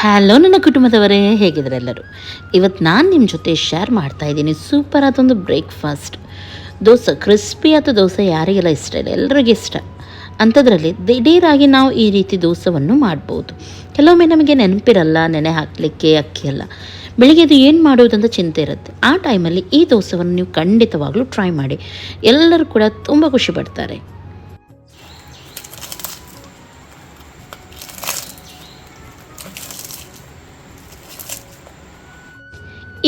Hello ನನ್ನ ಕುಟುಂಬದವರೇ, ಹೇಗಿದ್ದಾರೆ ಎಲ್ಲರೂ? ಇವತ್ತು ನಾನು ನಿಮ್ಮ ಜೊತೆ ಶೇರ್ ಮಾಡ್ತಾ ಇದ್ದೀನಿ ಸೂಪರ್ ಆದೊಂದು ಬ್ರೇಕ್ಫಾಸ್ಟ್ ದೋಸೆ. ಕ್ರಿಸ್ಪಿ ಆದ ದೋಸೆ ಯಾರಿಗೆಲ್ಲ ಇಷ್ಟ ಇಲ್ಲ, ಎಲ್ಲರಿಗೂ ಇಷ್ಟ. ಅಂಥದ್ರಲ್ಲಿ ದಿಢೀರಾಗಿ ನಾವು ಈ ರೀತಿ ದೋಸೆಯನ್ನು ಮಾಡ್ಬೋದು. ಕೆಲವೊಮ್ಮೆ ನಮಗೆ ನೆನಪಿರಲ್ಲ ನೆನೆ ಹಾಕಲಿಕ್ಕೆ ಅಕ್ಕಿ ಎಲ್ಲ, ಬೆಳಿಗ್ಗೆ ಅದು ಏನು ಮಾಡೋದಂತ ಚಿಂತೆ ಇರುತ್ತೆ. ಆ ಟೈಮಲ್ಲಿ ಈ ದೋಸೆಯನ್ನು ನೀವು ಖಂಡಿತವಾಗ್ಲೂ ಟ್ರೈ ಮಾಡಿ, ಎಲ್ಲರೂ ಕೂಡ ತುಂಬ ಖುಷಿ ಪಡ್ತಾರೆ.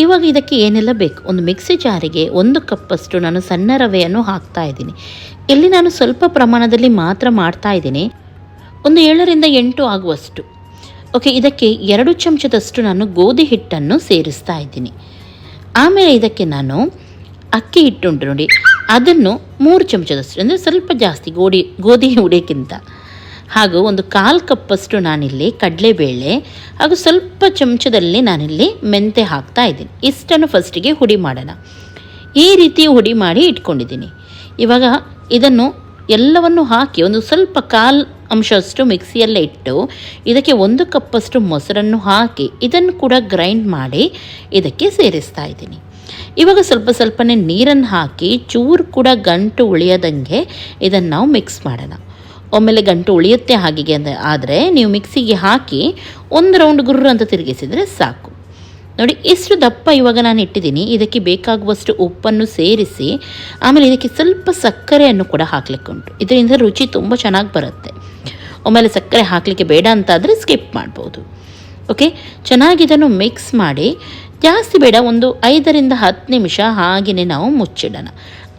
ಇವಾಗ ಇದಕ್ಕೆ ಏನೆಲ್ಲ ಬೇಕು, ಒಂದು ಮಿಕ್ಸಿ ಜಾರಿಗೆ 1 ಕಪ್ಪಷ್ಟು ನಾನು ಸಣ್ಣ ರವೆಯನ್ನು ಹಾಕ್ತಾ ಇದ್ದೀನಿ. ಇಲ್ಲಿ ನಾನು ಸ್ವಲ್ಪ ಪ್ರಮಾಣದಲ್ಲಿ ಮಾತ್ರ ಮಾಡ್ತಾ ಇದ್ದೀನಿ, ಒಂದು 7ರಿಂದ 8 ಆಗುವಷ್ಟು. ಓಕೆ, ಇದಕ್ಕೆ 2 ಚಮಚದಷ್ಟು ನಾನು ಗೋಧಿ ಹಿಟ್ಟನ್ನು ಸೇರಿಸ್ತಾ ಇದ್ದೀನಿ. ಆಮೇಲೆ ಇದಕ್ಕೆ ನಾನು ಅಕ್ಕಿ ಹಿಟ್ಟುಂಟು ನೋಡಿ, ಅದನ್ನು 3 ಚಮಚದಷ್ಟು, ಅಂದರೆ ಸ್ವಲ್ಪ ಜಾಸ್ತಿ ಗೋಧಿ ಹುಡಿಯಕ್ಕಿಂತ. ಹಾಗೂ ಒಂದು 1/4 ಕಪ್ಪಷ್ಟು ನಾನಿಲ್ಲಿ ಕಡಲೆಬೇಳೆ ಹಾಗೂ ಸ್ವಲ್ಪ ಚಮಚದಲ್ಲಿ ನಾನಿಲ್ಲಿ ಮೆಂತೆ ಹಾಕ್ತಾ ಇದ್ದೀನಿ. ಇಷ್ಟನ್ನು ಫಸ್ಟಿಗೆ ಹುಡಿ ಮಾಡೋಣ. ಈ ರೀತಿ ಹುಡಿ ಮಾಡಿ ಇಟ್ಕೊಂಡಿದ್ದೀನಿ. ಇವಾಗ ಇದನ್ನು ಎಲ್ಲವನ್ನು ಹಾಕಿ ಒಂದು ಸ್ವಲ್ಪ 1/4 ಅಂಶಷ್ಟು ಮಿಕ್ಸಿಯಲ್ಲೇ ಇಟ್ಟು ಇದಕ್ಕೆ 1 ಕಪ್ಪಷ್ಟು ಮೊಸರನ್ನು ಹಾಕಿ ಇದನ್ನು ಕೂಡ ಗ್ರೈಂಡ್ ಮಾಡಿ ಇದಕ್ಕೆ ಸೇರಿಸ್ತಾ ಇದ್ದೀನಿ. ಇವಾಗ ಸ್ವಲ್ಪ ಸ್ವಲ್ಪನೇ ನೀರನ್ನು ಹಾಕಿ ಚೂರು ಕೂಡ ಗಂಟು ಉಳಿಯದಂಗೆ ಇದನ್ನು ನಾವು ಮಿಕ್ಸ್ ಮಾಡೋಣ. ಒಮ್ಮೆಲೆ ಗಂಟು ಉಳಿಯುತ್ತೆ ಹಾಗೆ ಆದರೆ ನೀವು ಮಿಕ್ಸಿಗೆ ಹಾಕಿ 1 ರೌಂಡ್ ಗುರ್ರ ಅಂತ ತಿರುಗಿಸಿದರೆ ಸಾಕು. ನೋಡಿ, ಇಷ್ಟು ದಪ್ಪ ಇವಾಗ ನಾನು ಇಟ್ಟಿದ್ದೀನಿ. ಇದಕ್ಕೆ ಬೇಕಾಗುವಷ್ಟು ಉಪ್ಪನ್ನು ಸೇರಿಸಿ ಆಮೇಲೆ ಇದಕ್ಕೆ ಸ್ವಲ್ಪ ಸಕ್ಕರೆಯನ್ನು ಕೂಡ ಹಾಕ್ಲಿಕ್ಕೆ ಉಂಟು. ಇದರಿಂದ ರುಚಿ ತುಂಬ ಚೆನ್ನಾಗಿ ಬರುತ್ತೆ. ಒಮ್ಮೆಲೆ ಸಕ್ಕರೆ ಹಾಕಲಿಕ್ಕೆ ಬೇಡ ಅಂತಾದರೆ ಸ್ಕಿಪ್ ಮಾಡ್ಬೋದು. ಓಕೆ, ಚೆನ್ನಾಗಿ ಇದನ್ನು ಮಿಕ್ಸ್ ಮಾಡಿ, ಜಾಸ್ತಿ ಬೇಡ, ಒಂದು 5ರಿಂದ 10 ನಿಮಿಷ ಹಾಗೆಯೇ ನಾವು ಮುಚ್ಚಿಡೋಣ.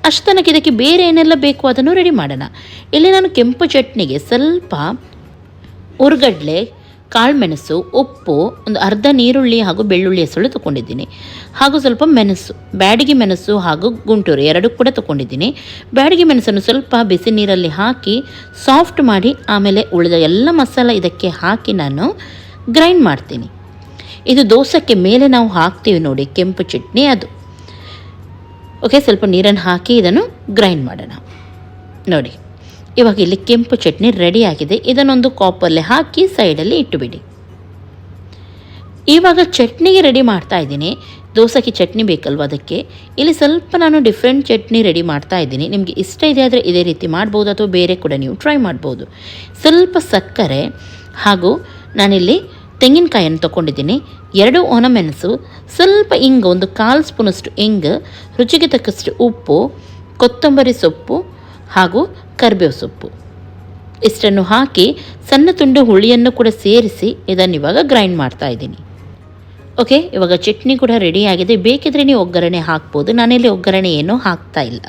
ಅಷ್ಟನಕ್ಕೆ ಇದಕ್ಕೆ ಬೇರೆ ಏನೆಲ್ಲ ಬೇಕು ಅದನ್ನು ರೆಡಿ ಮಾಡೋಣ. ಇಲ್ಲಿ ನಾನು ಕೆಂಪು ಚಟ್ನಿಗೆ ಸ್ವಲ್ಪ ಉರ್ಗಡ್ಲೆ, ಕಾಳುಮೆಣಸು, ಉಪ್ಪು, ಒಂದು ಅರ್ಧ ನೀರುಳ್ಳಿ ಹಾಗೂ ಬೆಳ್ಳುಳ್ಳಿ ಹೆಸರು ತೊಗೊಂಡಿದ್ದೀನಿ. ಹಾಗೂ ಸ್ವಲ್ಪ ಮೆಣಸು, ಬ್ಯಾಡಗಿ ಮೆಣಸು ಹಾಗೂ ಗುಂಟೂರು 2 ಕೂಡ ತೊಗೊಂಡಿದ್ದೀನಿ. ಬ್ಯಾಡಗಿ ಮೆಣಸನ್ನು ಸ್ವಲ್ಪ ಬಿಸಿ ನೀರಲ್ಲಿ ಹಾಕಿ ಸಾಫ್ಟ್ ಮಾಡಿ ಆಮೇಲೆ ಉಳಿದ ಎಲ್ಲ ಮಸಾಲೆ ಇದಕ್ಕೆ ಹಾಕಿ ನಾನು ಗ್ರೈಂಡ್ ಮಾಡ್ತೀನಿ. ಇದು ದೋಸೆಗೆ ಮೇಲೆ ನಾವು ಹಾಕ್ತೀವಿ ನೋಡಿ ಕೆಂಪು ಚಟ್ನಿ, ಅದು. ಓಕೆ, ಸ್ವಲ್ಪ ನೀರನ್ನು ಹಾಕಿ ಇದನ್ನು ಗ್ರೈಂಡ್ ಮಾಡೋಣ. ನೋಡಿ, ಇವಾಗ ಇಲ್ಲಿ ಕೆಂಪು ಚಟ್ನಿ ರೆಡಿಯಾಗಿದೆ. ಇದನ್ನೊಂದು ಕಾಪಲ್ಲೇ ಹಾಕಿ ಸೈಡಲ್ಲಿ ಇಟ್ಟುಬಿಡಿ. ಇವಾಗ ಚಟ್ನಿಗೆ ರೆಡಿ ಮಾಡ್ತಾ ಇದ್ದೀನಿ. ದೋಸೆಗೆ ಚಟ್ನಿ ಬೇಕಲ್ವ, ಅದಕ್ಕೆ ಇಲ್ಲಿ ಸ್ವಲ್ಪ ನಾನು ಡಿಫ್ರೆಂಟ್ ಚಟ್ನಿ ರೆಡಿ ಮಾಡ್ತಾ ಇದ್ದೀನಿ. ನಿಮಗೆ ಇಷ್ಟ ಇದೆ ಆದರೆ ಇದೇ ರೀತಿ ಮಾಡ್ಬೋದು, ಅಥವಾ ಬೇರೆ ಕೂಡ ನೀವು ಟ್ರೈ ಮಾಡ್ಬೋದು. ಸ್ವಲ್ಪ ಸಕ್ಕರೆ ಹಾಗೂ ನಾನಿಲ್ಲಿ ತೆಂಗಿನಕಾಯನ್ನು ತೊಗೊಂಡಿದ್ದೀನಿ, 2 ಒಣಮೆಣಸು, ಸ್ವಲ್ಪ ಇಂಗು, ಒಂದು 1/4 ಸ್ಪೂನಷ್ಟು ಇಂಗು, ರುಚಿಗೆ ತಕ್ಕಷ್ಟು ಉಪ್ಪು, ಕೊತ್ತಂಬರಿ ಸೊಪ್ಪು ಹಾಗೂ ಕರಿಬೇವು ಸೊಪ್ಪು ಇಷ್ಟನ್ನು ಹಾಕಿ ಸಣ್ಣ ತುಂಡು ಹುಳಿಯನ್ನು ಕೂಡ ಸೇರಿಸಿ ಇದನ್ನು ಇವಾಗ ಗ್ರೈಂಡ್ ಮಾಡ್ತಾ ಇದ್ದೀನಿ. ಓಕೆ, ಇವಾಗ ಚಟ್ನಿ ಕೂಡ ರೆಡಿಯಾಗಿದೆ. ಬೇಕಿದ್ರೆ ನೀವು ಒಗ್ಗರಣೆ ಹಾಕ್ಬೋದು, ನಾನಿಲ್ಲಿ ಒಗ್ಗರಣೆ ಏನೂ ಹಾಕ್ತಾ ಇಲ್ಲ.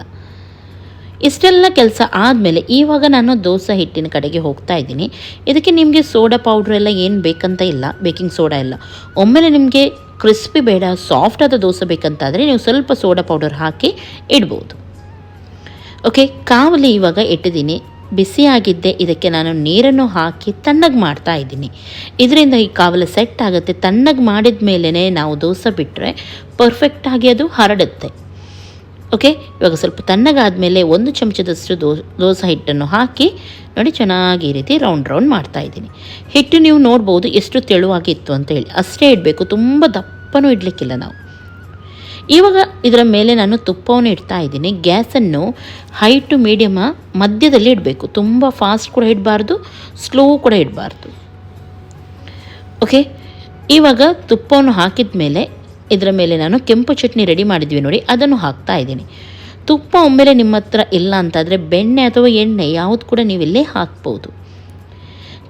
ಇಷ್ಟೆಲ್ಲ ಕೆಲಸ ಆದಮೇಲೆ ಇವಾಗ ನಾನು ದೋಸೆ ಹಿಟ್ಟಿನ ಕಡೆಗೆ ಹೋಗ್ತಾ ಇದ್ದೀನಿ. ಇದಕ್ಕೆ ನಿಮಗೆ ಸೋಡಾ ಪೌಡ್ರ್ ಎಲ್ಲ ಏನು ಬೇಕಂತ ಇಲ್ಲ, ಬೇಕಿಂಗ್ ಸೋಡಾ ಎಲ್ಲ. ಒಮ್ಮೆಲೆ ನಿಮಗೆ ಕ್ರಿಸ್ಪಿ ಬೇಡ, ಸಾಫ್ಟ್ ಆದ ದೋಸೆ ಬೇಕಂತಾದರೆ ನೀವು ಸ್ವಲ್ಪ ಸೋಡಾ ಪೌಡರ್ ಹಾಕಿ ಇಡ್ಬೋದು. ಓಕೆ, ಕಾವಲಿ ಇವಾಗ ಇಟ್ಟಿದ್ದೀನಿ, ಬಿಸಿಯಾಗಿದ್ದೆ. ಇದಕ್ಕೆ ನಾನು ನೀರನ್ನು ಹಾಕಿ ತಣ್ಣಗೆ ಮಾಡ್ತಾ ಇದ್ದೀನಿ. ಇದರಿಂದ ಈ ಕಾವಲಿ ಸೆಟ್ ಆಗುತ್ತೆ. ತಣ್ಣಗೆ ಮಾಡಿದ ಮೇಲೇ ನಾವು ದೋಸೆ ಬಿಟ್ಟರೆ ಪರ್ಫೆಕ್ಟಾಗಿ ಅದು ಹರಡುತ್ತೆ. ಓಕೆ, ಇವಾಗ ಸ್ವಲ್ಪ ತಣ್ಣಗಾದಮೇಲೆ 1 ಚಮಚದಷ್ಟು ದೋಸೆ ಹಿಟ್ಟನ್ನು ಹಾಕಿ ನೋಡಿ, ಚೆನ್ನಾಗಿ ಈ ರೀತಿ ರೌಂಡ್ ಮಾಡ್ತಾಯಿದ್ದೀನಿ. ಹಿಟ್ಟು ನೀವು ನೋಡ್ಬೋದು ಎಷ್ಟು ತೆಳುವಾಗಿತ್ತು ಅಂತೇಳಿ, ಅಷ್ಟೇ ಇಡಬೇಕು, ತುಂಬ ದಪ್ಪನೂ ಇಡಲಿಕ್ಕಿಲ್ಲ ನಾವು. ಇವಾಗ ಇದರ ಮೇಲೆ ನಾನು ತುಪ್ಪವನ್ನು ಇಡ್ತಾ ಇದ್ದೀನಿ. ಗ್ಯಾಸನ್ನು ಹೈ ಟು ಮೀಡಿಯಮ ಮಧ್ಯದಲ್ಲಿ ಇಡಬೇಕು, ತುಂಬ ಫಾಸ್ಟ್ ಕೂಡ ಇಡಬಾರ್ದು, ಸ್ಲೋ ಕೂಡ ಇಡಬಾರ್ದು. ಓಕೆ, ಇವಾಗ ತುಪ್ಪವನ್ನು ಹಾಕಿದ ಮೇಲೆ ಇದರ ಮೇಲೆ ನಾನು ಕೆಂಪು ಚಟ್ನಿ ರೆಡಿ ಮಾಡಿದ್ವಿ ನೋಡಿ, ಅದನ್ನು ಹಾಕ್ತಾ ಇದ್ದೀನಿ. ತುಪ್ಪ ಒಮ್ಮೆಲೆ ನಿಮ್ಮ ಹತ್ರ ಇಲ್ಲ ಅಂತಾದರೆ ಬೆಣ್ಣೆ ಅಥವಾ ಎಣ್ಣೆ ಯಾವುದು ಕೂಡ ನೀವು ಇಲ್ಲೇ ಹಾಕ್ಬೋದು.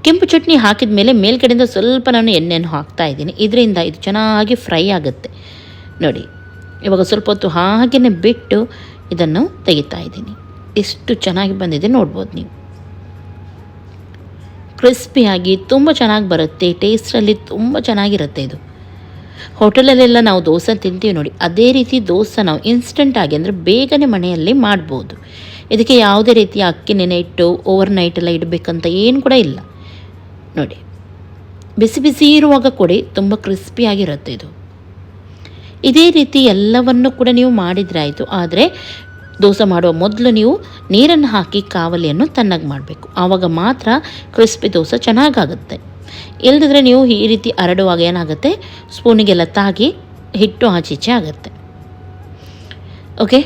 ಕೆಂಪು ಚಟ್ನಿ ಹಾಕಿದ ಮೇಲೆ ಮೇಲ್ಗಡೆಯಿಂದ ಸ್ವಲ್ಪ ನಾನು ಎಣ್ಣೆಯನ್ನು ಹಾಕ್ತಾ ಇದ್ದೀನಿ. ಇದರಿಂದ ಇದು ಚೆನ್ನಾಗಿ ಫ್ರೈ ಆಗುತ್ತೆ ನೋಡಿ. ಇವಾಗ ಸ್ವಲ್ಪ ಹೊತ್ತು ಹಾಗೆಯೇ ಬಿಟ್ಟು ಇದನ್ನು ತೆಗಿತಾ ಇದ್ದೀನಿ. ಎಷ್ಟು ಚೆನ್ನಾಗಿ ಬಂದಿದೆ ನೋಡ್ಬೋದು ನೀವು. ಕ್ರಿಸ್ಪಿಯಾಗಿ ತುಂಬ ಚೆನ್ನಾಗಿ ಬರುತ್ತೆ, ಟೇಸ್ಟಲ್ಲಿ ತುಂಬ ಚೆನ್ನಾಗಿರುತ್ತೆ ಇದು. ಹೋಟೆಲಲ್ಲೆಲ್ಲ ನಾವು ದೋಸೆ ತಿಂತೀವಿ ನೋಡಿ, ಅದೇ ರೀತಿ ದೋಸೆ ನಾವು ಇನ್ಸ್ಟೆಂಟಾಗಿ ಅಂದರೆ ಬೇಗನೆ ಮನೆಯಲ್ಲಿ ಮಾಡ್ಬೋದು. ಇದಕ್ಕೆ ಯಾವುದೇ ರೀತಿಯ ಅಕ್ಕಿ ನೆನೆ ಇಟ್ಟು ಓವರ್ನೈಟ್ ಎಲ್ಲ ಇಡಬೇಕಂತ ಏನು ಕೂಡ ಇಲ್ಲ. ನೋಡಿ, ಬಿಸಿ ಬಿಸಿ ಇರುವಾಗ ಕೊಡಿ, ತುಂಬ ಕ್ರಿಸ್ಪಿಯಾಗಿರುತ್ತೆ ಇದು. ಇದೇ ರೀತಿ ಎಲ್ಲವನ್ನು ಕೂಡ ನೀವು ಮಾಡಿದರೆ ಆಯಿತು. ಆದರೆ ದೋಸೆ ಮಾಡುವ ಮೊದಲು ನೀವು ನೀರನ್ನು ಹಾಕಿ ಕಾವಲಿಯನ್ನು ತಣ್ಣಗೆ ಮಾಡಬೇಕು, ಆವಾಗ ಮಾತ್ರ ಕ್ರಿಸ್ಪಿ ದೋಸೆ ಚೆನ್ನಾಗಾಗುತ್ತೆ. ಇಲ್ಲದಿದ್ರೆ ನೀವು ಈ ರೀತಿ ಹರಡುವಾಗ ಏನಾಗುತ್ತೆ, ಸ್ಪೂನಿಗೆಲ್ಲ ತಾಗಿ ಹಿಟ್ಟು ಆಚೀಚೆ ಆಗುತ್ತೆ. ಓಕೆ,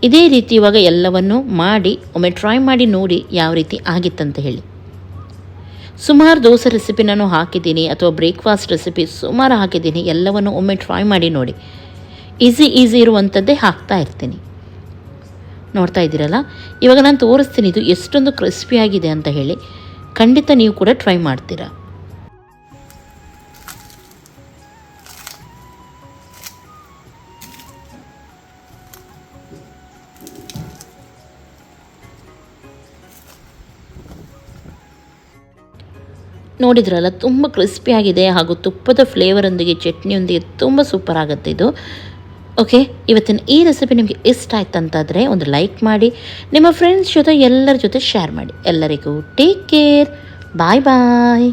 ಇದೇ ರೀತಿ ಇವಾಗ ಎಲ್ಲವನ್ನು ಮಾಡಿ ಒಮ್ಮೆ ಟ್ರೈ ಮಾಡಿ ನೋಡಿ ಯಾವ ರೀತಿ ಆಗಿತ್ತಂತ ಹೇಳಿ. ಸುಮಾರು ದೋಸೆ ರೆಸಿಪಿ ನಾನು ಹಾಕಿದ್ದೀನಿ, ಅಥವಾ ಬ್ರೇಕ್ಫಾಸ್ಟ್ ರೆಸಿಪಿ ಸುಮಾರು ಹಾಕಿದ್ದೀನಿ. ಎಲ್ಲವನ್ನು ಒಮ್ಮೆ ಟ್ರೈ ಮಾಡಿ ನೋಡಿ. ಈಸಿ ಇರುವಂಥದ್ದೇ ಹಾಕ್ತಾ ಇರ್ತೀನಿ. ನೋಡ್ತಾ ಇದ್ದೀರಲ್ಲ, ಇವಾಗ ನಾನು ತೋರಿಸ್ತೀನಿ ಇದು ಎಷ್ಟೊಂದು ಕ್ರಿಸ್ಪಿಯಾಗಿದೆ ಅಂತ ಹೇಳಿ. ಖಂಡಿತ ನೀವು ಕೂಡ ಟ್ರೈ ಮಾಡ್ತೀರಾ. ನೋಡಿದ್ರಲ್ಲ, ತುಂಬ ಕ್ರಿಸ್ಪಿಯಾಗಿದೆ ಹಾಗೂ ತುಪ್ಪದ ಫ್ಲೇವರೊಂದಿಗೆ ಚಟ್ನಿಯೊಂದಿಗೆ ತುಂಬ ಸೂಪರ್ ಆಗುತ್ತೆ ಇದು. ಓಕೆ, ಇವತ್ತಿನ ಈ ರೆಸಿಪಿ ನಿಮಗೆ ಇಷ್ಟ ಆಯ್ತು ಅಂತಾದರೆ ಒಂದು ಲೈಕ್ ಮಾಡಿ, ನಿಮ್ಮ ಫ್ರೆಂಡ್ಸ್ ಜೊತೆ ಎಲ್ಲರ ಜೊತೆ ಶೇರ್ ಮಾಡಿ. ಎಲ್ಲರಿಗೂ ಟೇಕ್ ಕೇರ್, ಬಾಯ್ ಬಾಯ್.